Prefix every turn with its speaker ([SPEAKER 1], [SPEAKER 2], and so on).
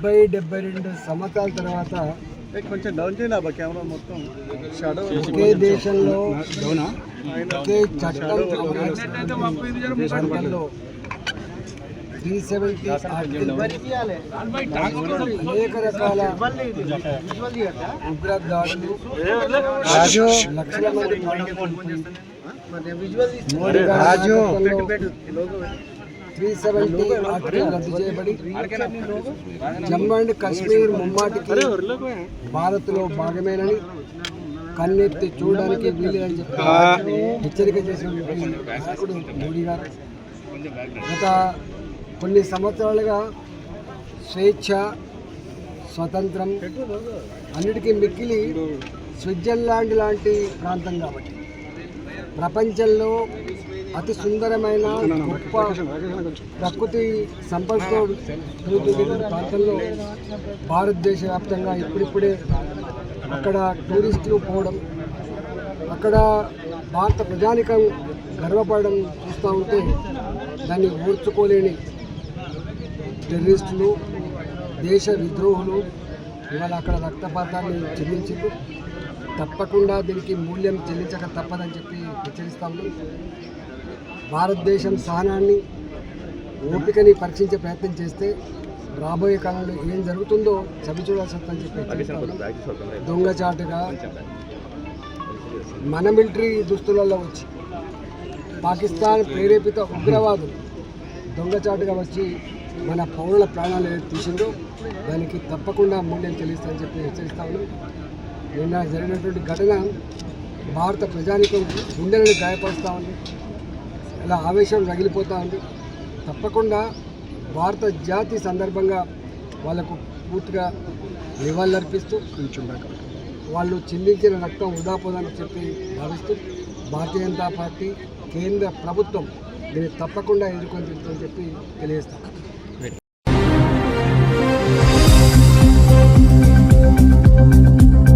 [SPEAKER 1] 72 సంవత్సరాల తర్వాత
[SPEAKER 2] కొంచెం డౌన్ చేయాలి కెమెరా మొత్తం
[SPEAKER 1] ఒకే దేశంలో ఒకే చట్టంలో 370 అనేక రకాల ఉగ్ర దాడులు లక్షల మంది రాజు 370 ఆర్టికల్ రద్దు చేయబడి జమ్మూ అండ్ కాశ్మీర్ ముమ్మాటికి భారత్లో భాగమేనని కన్నెత్తి చూడడానికి వీలేదని చెప్పి హెచ్చరిక చేసిన నాయకుడు మోడీ గారు గత కొన్ని సంవత్సరాలుగా స్వేచ్ఛ స్వతంత్రం అన్నిటికీ మిక్కిలి స్విట్జర్లాండ్ లాంటి ప్రాంతం కాబట్టి ప్రపంచంలో అతి సుందరమైన గొప్ప ప్రకృతి సంపదతో పెరుగుతున్న ప్రాంతంలో భారతదేశ వ్యాప్తంగా ఇప్పుడిప్పుడే అక్కడ టూరిస్టులు పోవడం, అక్కడ భారత ప్రజానికం గర్వపడడం చూస్తూ ఉంటే దాన్ని ఓర్చుకోలేని టెర్రరిస్టులు, దేశ విద్రోహులు ఇవాళ అక్కడ రక్తపాతాన్ని చెల్లించారు. తప్పకుండా దీనికి మూల్యం చెల్లించక తప్పదని చెప్పి హెచ్చరిస్తా ఉన్నాం. భారతదేశం సహనాన్ని, ఓపికని పరీక్షించే ప్రయత్నం చేస్తే రాబోయే కాలంలో ఏం జరుగుతుందో చవి చూడాల్సి వస్తుందని చెప్పి దొంగచాటుగా మన మిలిటరీ దుస్తులలో వచ్చి పాకిస్తాన్ ప్రేరేపిత ఉగ్రవాదులు దొంగచాటుగా వచ్చి మన పౌరుల ప్రాణాలు ఏదైతే తీసిందో దానికి తప్పకుండా మూల్యం చెల్లిస్తామని చెప్పి హెచ్చరిస్తా ఉన్నాం. నిన్న జరిగినటువంటి ఘటన భారత ప్రజానికం గుండెలను గాయపరుస్తూ ఉంది, ఇలా ఆవేశం రగిలిపోతూ ఉంది. తప్పకుండా భారత జాతి సందర్భంగా వాళ్ళకు పూర్తిగా నివాళులర్పిస్తూ వాళ్ళు చిందించిన రక్తం వృధా పోదని చెప్పి భావిస్తూ భారతీయ జనతా పార్టీ కేంద్ర ప్రభుత్వం దీన్ని తప్పకుండా ఎదుర్కొని తీరుతుందని చెప్పి తెలియజేస్తాం.